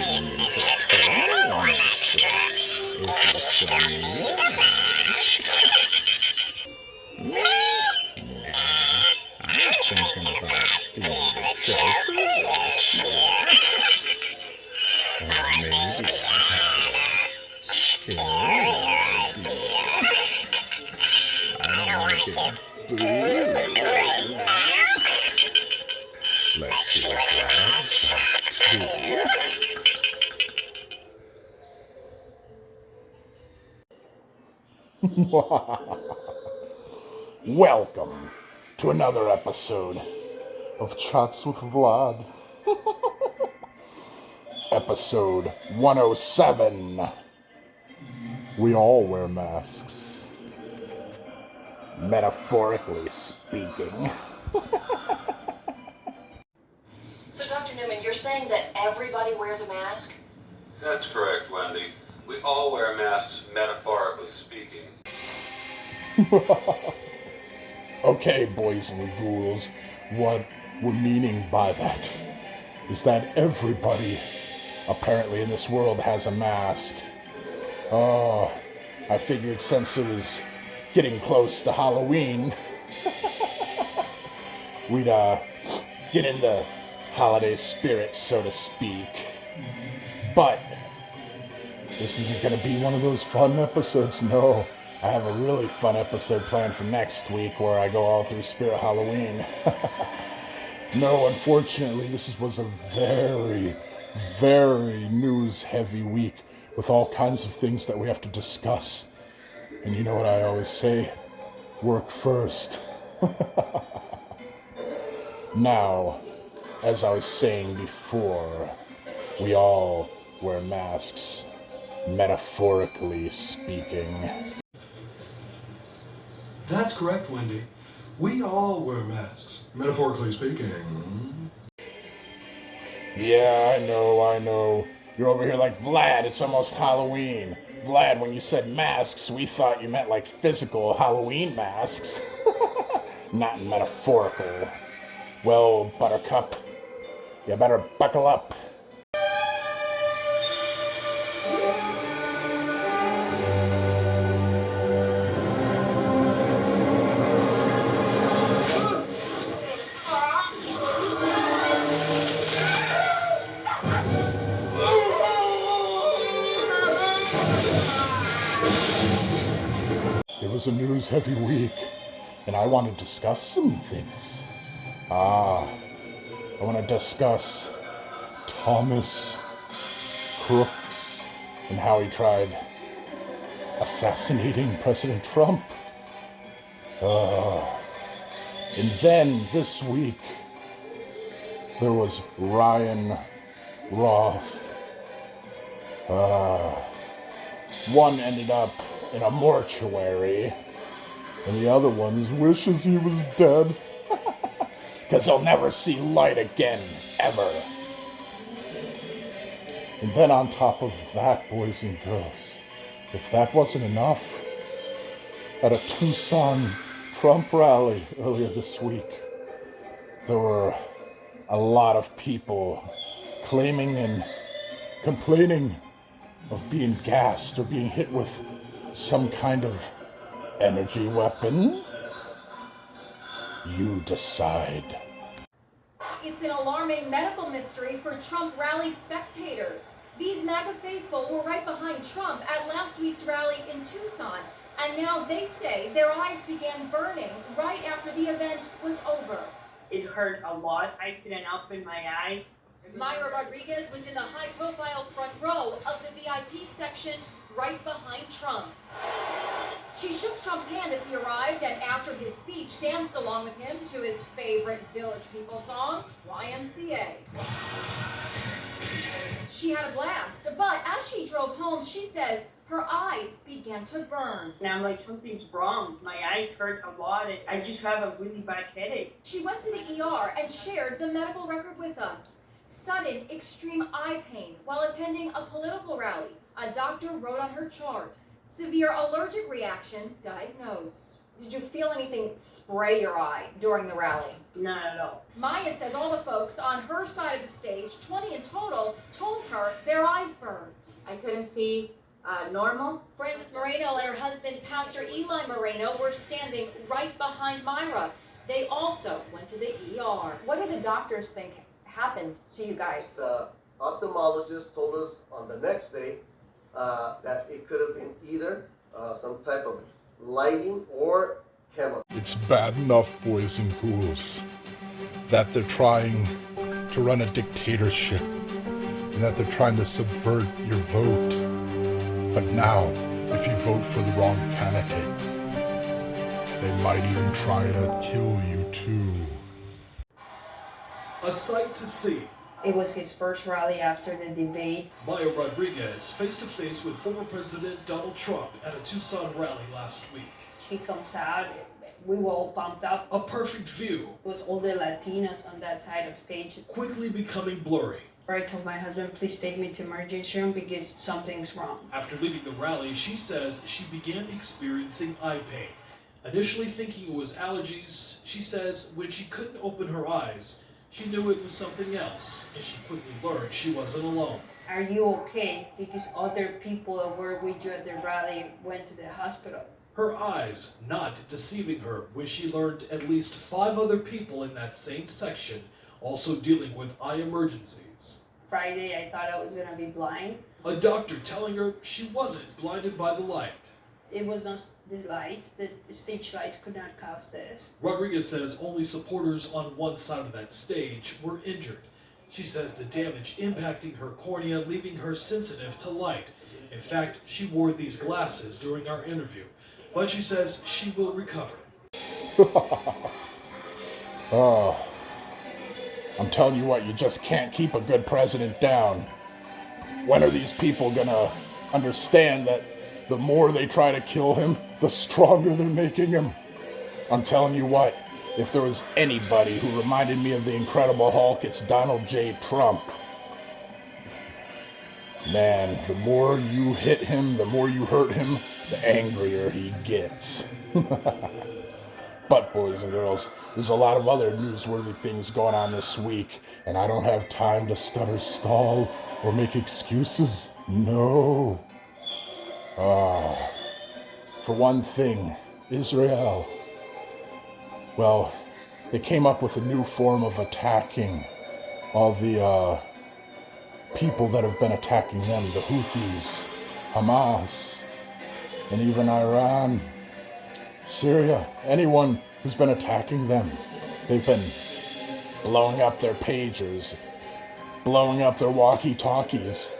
need to turn on extra if you still need a mask. I was thinking about being the Joker this year. Or maybe I have a scary idea. I don't want to get booed right now. Let's see if Vlad's up too. Welcome to another episode of Chats with Vlad. Episode 107. We all wear masks. Metaphorically speaking. So, Dr. Newman, you're saying that everybody wears a mask? That's correct, Wendy. We all wear masks, metaphorically speaking. Okay, boys and ghouls, what we're meaning by that is that everybody apparently in this world has a mask. Oh, I figured since it was getting close to Halloween, we'd get in the holiday spirit, so to speak. But this isn't going to be one of those fun episodes, no. I have a really fun episode planned for next week where I go all through Spirit Halloween. No, unfortunately, this was a very, very news-heavy week with all kinds of things that we have to discuss. And you know what I always say? Work first. Now, as I was saying before, we all wear masks, metaphorically speaking. That's correct, Wendy. We all wear masks, metaphorically speaking. Yeah, I know. You're over here like, Vlad, it's almost Halloween. Vlad, when you said masks, we thought you meant like physical Halloween masks. Not metaphorical. Well, Buttercup, you better buckle up. It was a news-heavy week, and I want to discuss some things. I want to discuss Thomas Crooks and how he tried assassinating President Trump. And then this week, there was Ryan Roth. One ended up in a mortuary, and the other one wishes he was dead. Because he'll never see light again, ever. And then on top of that, boys and girls, if that wasn't enough, at a Tucson Trump rally earlier this week, there were a lot of people claiming and complaining of being gassed or being hit with some kind of energy weapon. You decide. It's an alarming medical mystery for Trump rally spectators. These MAGA faithful were right behind Trump at last week's rally in Tucson, and now they say their eyes began burning right after the event was over. It hurt a lot. I couldn't open my eyes. Myra Rodriguez was in the high-profile front row of the VIP section right behind Trump. She shook Trump's hand as he arrived, and after his speech, danced along with him to his favorite Village People song, YMCA. She had a blast, but as she drove home, she says her eyes began to burn. And I'm like, something's wrong. My eyes hurt a lot, and I just have a really bad headache. She went to the ER and shared the medical record with us. Sudden extreme eye pain while attending a political rally. A doctor wrote on her chart. Severe allergic reaction diagnosed. Did you feel anything spray your eye during the rally? Not at all. Maya says all the folks on her side of the stage, 20 in total, told her their eyes burned. I couldn't see normal. Frances Moreno and her husband, Pastor Eli Moreno, were standing right behind Myra. They also went to the ER. What do the doctors think happened to you guys? The ophthalmologist told us on the next day that it could have been either some type of lighting or chemical. It's bad enough, boys and ghouls, that they're trying to run a dictatorship and that they're trying to subvert your vote. But now, if you vote for the wrong candidate, they might even try to kill you too. A sight to see. It was his first rally after the debate. Maya Rodriguez face to face with former President Donald Trump at a Tucson rally last week. She comes out, we were all pumped up. A perfect view, It was all the Latinas on that side of stage. quickly becoming blurry. I told my husband, please take me to emergency room because something's wrong. After leaving the rally, she says she began experiencing eye pain. Initially thinking it was allergies, she says when she couldn't open her eyes, she knew it was something else, and she quickly learned she wasn't alone. Are you okay? Because other people that were with you at the rally went to the hospital. Her eyes not deceiving her when she learned at least 5 other people in that same section also dealing with eye emergencies. Friday, I thought I was going to be blind. A doctor telling her she wasn't blinded by the light. It was not the lights, the stage lights could not cause this. Rodriguez says only supporters on one side of that stage were injured. She says the damage impacting her cornea, leaving her sensitive to light. In fact, she wore these glasses during our interview, but she says she will recover. Oh, I'm telling you what, you just can't keep a good president down. When are these people gonna understand that the more they try to kill him, the stronger they're making him? I'm telling you what, if there was anybody who reminded me of the Incredible Hulk, it's Donald J. Trump. Man, the more you hit him, the more you hurt him, the angrier he gets. But boys and girls, there's a lot of other newsworthy things going on this week, and I don't have time to stutter stall or make excuses. No. For one thing, Israel. Well, they came up with a new form of attacking all the people that have been attacking them, the Houthis, Hamas, and even Iran, Syria, anyone who's been attacking them. They've been blowing up their pagers, blowing up their walkie-talkies,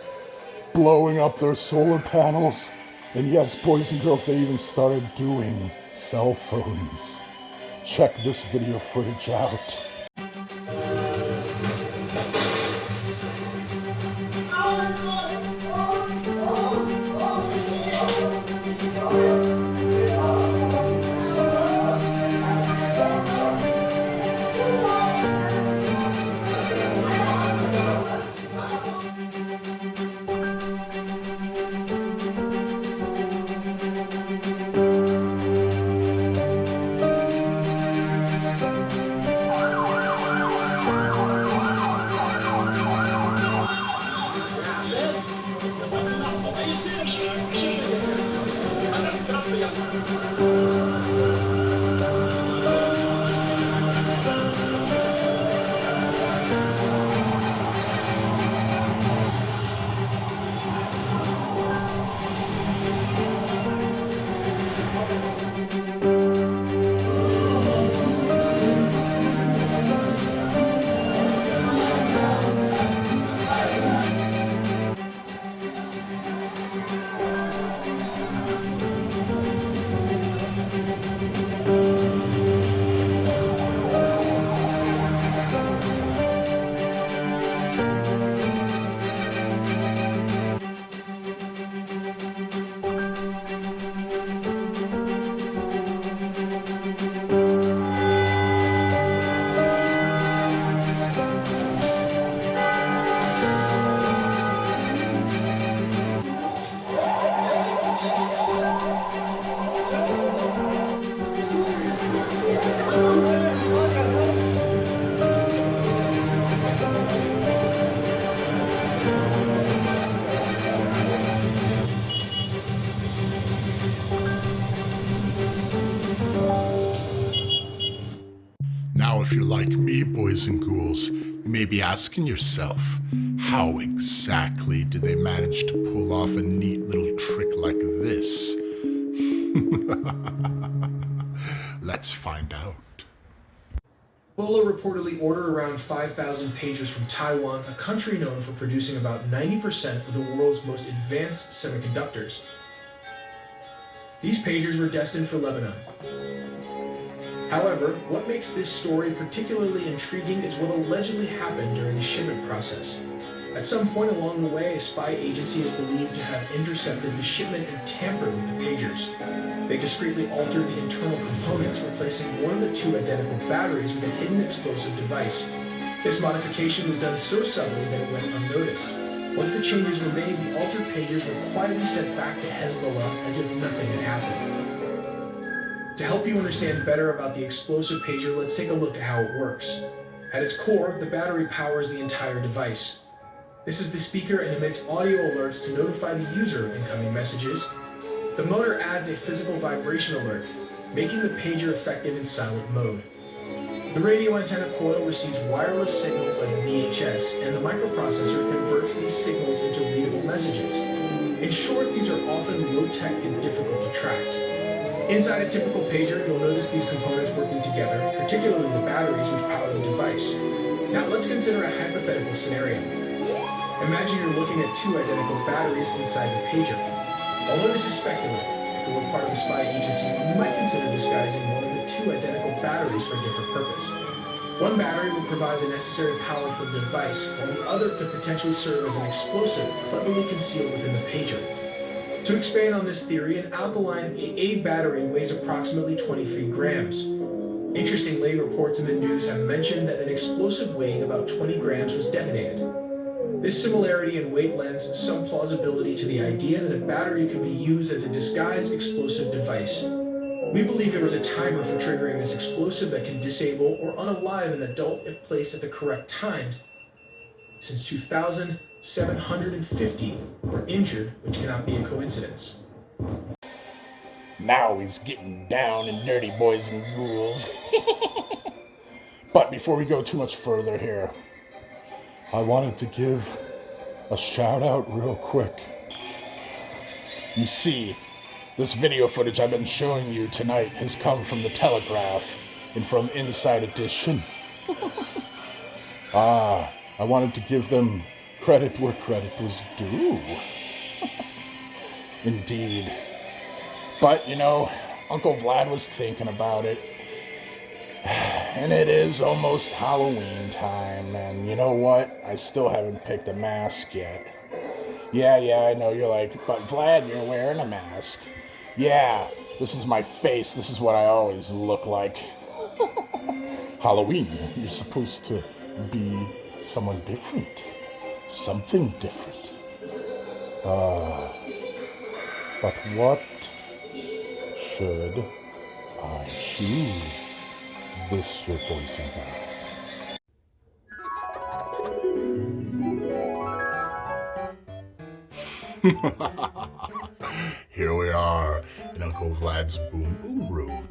blowing up their solar panels, and yes, boys and girls, they even started doing cell phones. Check this video footage out. you're like me, boys and ghouls, you may be asking yourself, how exactly do they manage to pull off a neat little trick like this? Let's find out. Bola reportedly ordered around 5,000 pagers from Taiwan, a country known for producing about 90% of the world's most advanced semiconductors. These pagers were destined for Lebanon. However, what makes this story particularly intriguing is what allegedly happened during the shipment process. At some point along the way, a spy agency is believed to have intercepted the shipment and tampered with the pagers. They discreetly altered the internal components, replacing one of the two identical batteries with a hidden explosive device. This modification was done so subtly that it went unnoticed. Once the changes were made, the altered pagers were quietly sent back to Hezbollah as if nothing had happened. To help you understand better about the explosive pager, let's take a look at how it works. At its core, the battery powers the entire device. This is the speaker and emits audio alerts to notify the user of incoming messages. The motor adds a physical vibration alert, making the pager effective in silent mode. The radio antenna coil receives wireless signals like VHS, and the microprocessor converts these signals into readable messages. In short, these are often low-tech and difficult to track. Inside a typical pager, you'll notice these components working together, particularly the batteries which power the device. Now let's consider a hypothetical scenario. Imagine you're looking at two identical batteries inside the pager. Although this is speculative, if it were part of a spy agency, you might consider disguising one of the two identical batteries for a different purpose. One battery would provide the necessary power for the device, while the other could potentially serve as an explosive cleverly concealed within the pager. To expand on this theory, an alkaline AA battery weighs approximately 23 grams. Interestingly, reports in the news have mentioned that an explosive weighing about 20 grams was detonated. This similarity in weight lends some plausibility to the idea that a battery could be used as a disguised explosive device. We believe there was a timer for triggering this explosive that can disable or unalive an adult if placed at the correct time. Since 2000, 750 were injured, which cannot be a coincidence. Now he's getting down and dirty, boys and ghouls. But before we go too much further here, I wanted to give a shout out real quick. You see, this video footage I've been showing you tonight has come from the Telegraph and from Inside Edition. I wanted to give them credit where credit was due. Indeed. But, you know, Uncle Vlad was thinking about it. And it is almost Halloween time, and you know what? I still haven't picked a mask yet. Yeah, I know, you're like, but Vlad, you're wearing a mask. Yeah, this is my face. This is what I always look like. Halloween, you're supposed to be someone different. Something different. But what should I choose? This your boys and girls. Here we are in Uncle Vlad's boom boom room.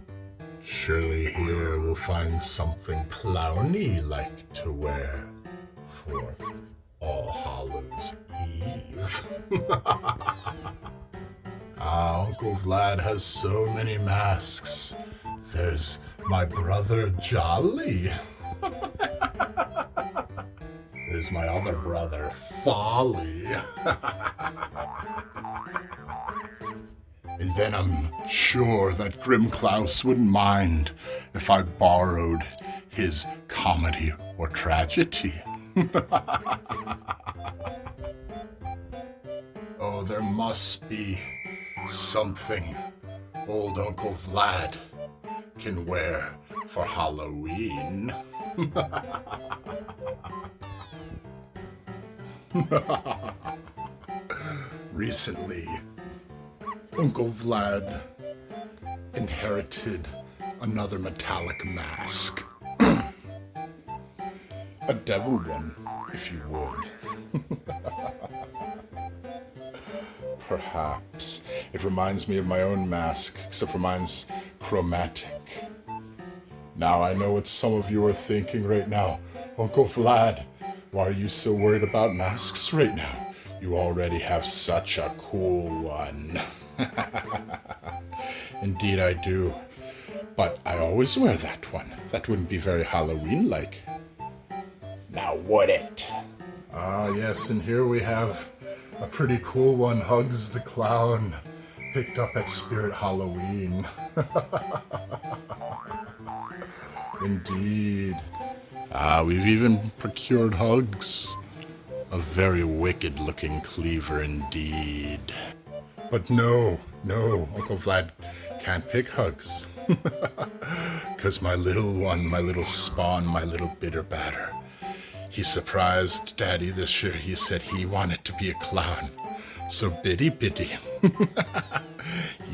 Surely here we'll find something clowny-like to wear for All Hallows Eve. Uncle Vlad has so many masks. There's my brother Jolly. There's my other brother Folly. And then I'm sure that Grimklaus wouldn't mind if I borrowed his comedy or tragedy. Oh, there must be something old Uncle Vlad can wear for Halloween. Recently, Uncle Vlad inherited another metallic mask. A devil one, if you would. Perhaps. It reminds me of my own mask, except for mine's chromatic. Now I know what some of you are thinking right now. Uncle Vlad, why are you so worried about masks right now? You already have such a cool one. Indeed I do. But I always wear that one. That wouldn't be very Halloween-like. Now would it? Ah, yes, and here we have a pretty cool one, Hugs the Clown, picked up at Spirit Halloween. Indeed. Ah, we've even procured Hugs. A very wicked-looking cleaver indeed. But no, Uncle Vlad can't pick Hugs. 'Cause my little one, my little spawn, my little bitter batter, he surprised Daddy this year. He said he wanted to be a clown. So bitty,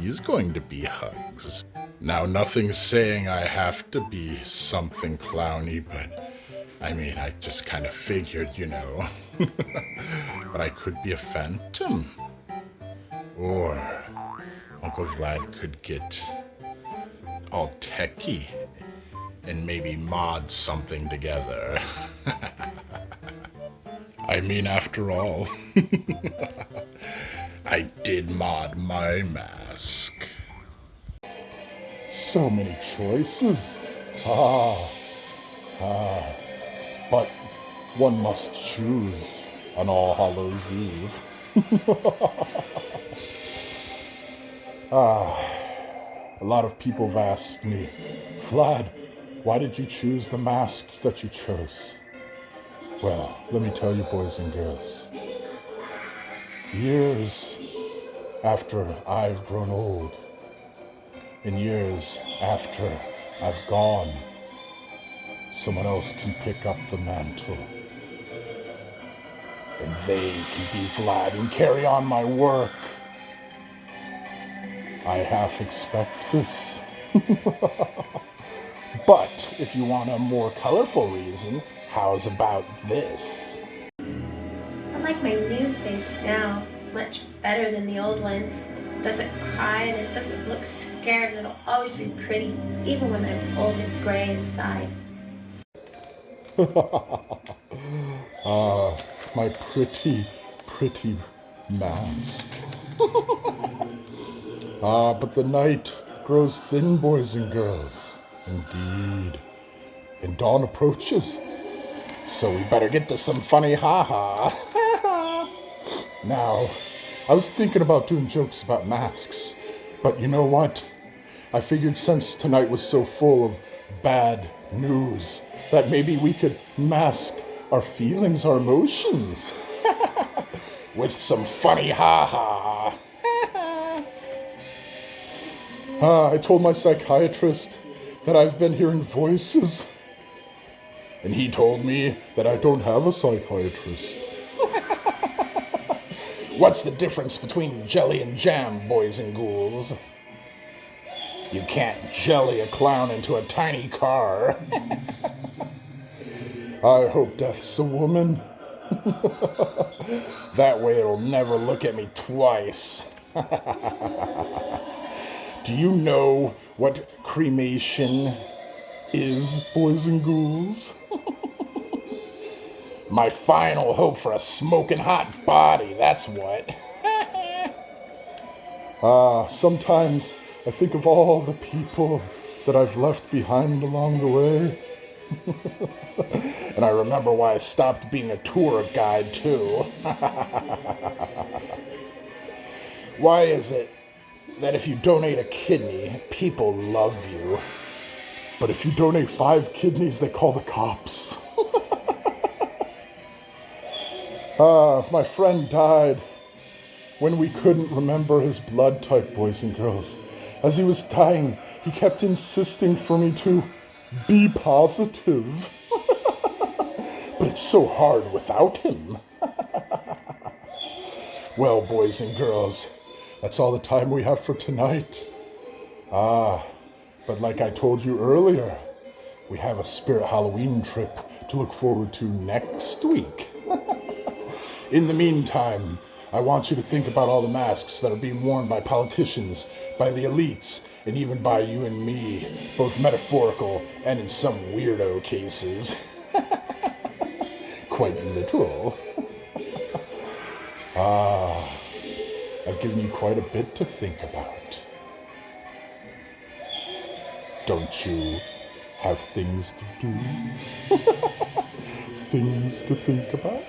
he's going to be Hugs. Now nothing's saying I have to be something clowny, but I mean, I just kind of figured, you know. But I could be a phantom. Or Uncle Vlad could get all techie and maybe mod something together. I mean, after all, I did mod my mask. So many choices. But one must choose on All Hallows Eve. A lot of people have asked me, Vlad, why did you choose the mask that you chose? Well, let me tell you, boys and girls. Years after I've grown old, and years after I've gone, someone else can pick up the mantle. And they can be Vlad and carry on my work. I half expect this. But if you want a more colorful reason, how's about this? I like my new face now much better than the old one. It doesn't cry and it doesn't look scared, and it'll always be pretty, even when I'm old and gray inside. My pretty mask. But the night grows thin, boys and girls. Indeed. And dawn approaches. So we better get to some funny ha-ha. Now, I was thinking about doing jokes about masks. But you know what? I figured since tonight was so full of bad news, that maybe we could mask our feelings, our emotions, with some funny ha-ha. I told my psychiatrist that I've been hearing voices, and he told me that I don't have a psychiatrist. What's the difference between jelly and jam, boys and ghouls? You can't jelly a clown into a tiny car. I hope death's a woman. That way it'll never look at me twice. Do you know what cremation is, boys and ghouls? My final hope for a smoking hot body, that's what. Sometimes I think of all the people that I've left behind along the way. And I remember why I stopped being a tour guide, too. Why is it that if you donate a kidney, people love you, but if you donate 5 kidneys, they call the cops? My friend died when we couldn't remember his blood type, boys and girls. As he was dying, he kept insisting for me to be positive. But it's so hard without him. Well, boys and girls, that's all the time we have for tonight. But like I told you earlier, we have a Spirit Halloween trip to look forward to next week. In the meantime, I want you to think about all the masks that are being worn by politicians, by the elites, and even by you and me, both metaphorical and in some weirdo cases, quite literal. I've given you quite a bit to think about. Don't you have things to do? Things to think about?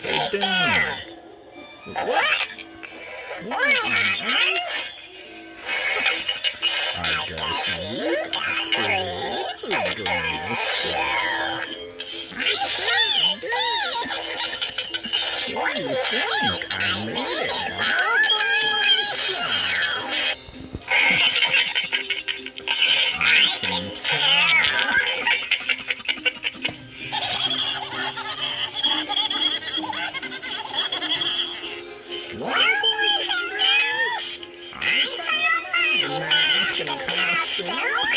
Hey, Dan. What? What on earth? I guess you got pretty good show. I certainly did. What do you think? I made it all by myself. I can tell. Well, boys and girls, I found my mask and costume.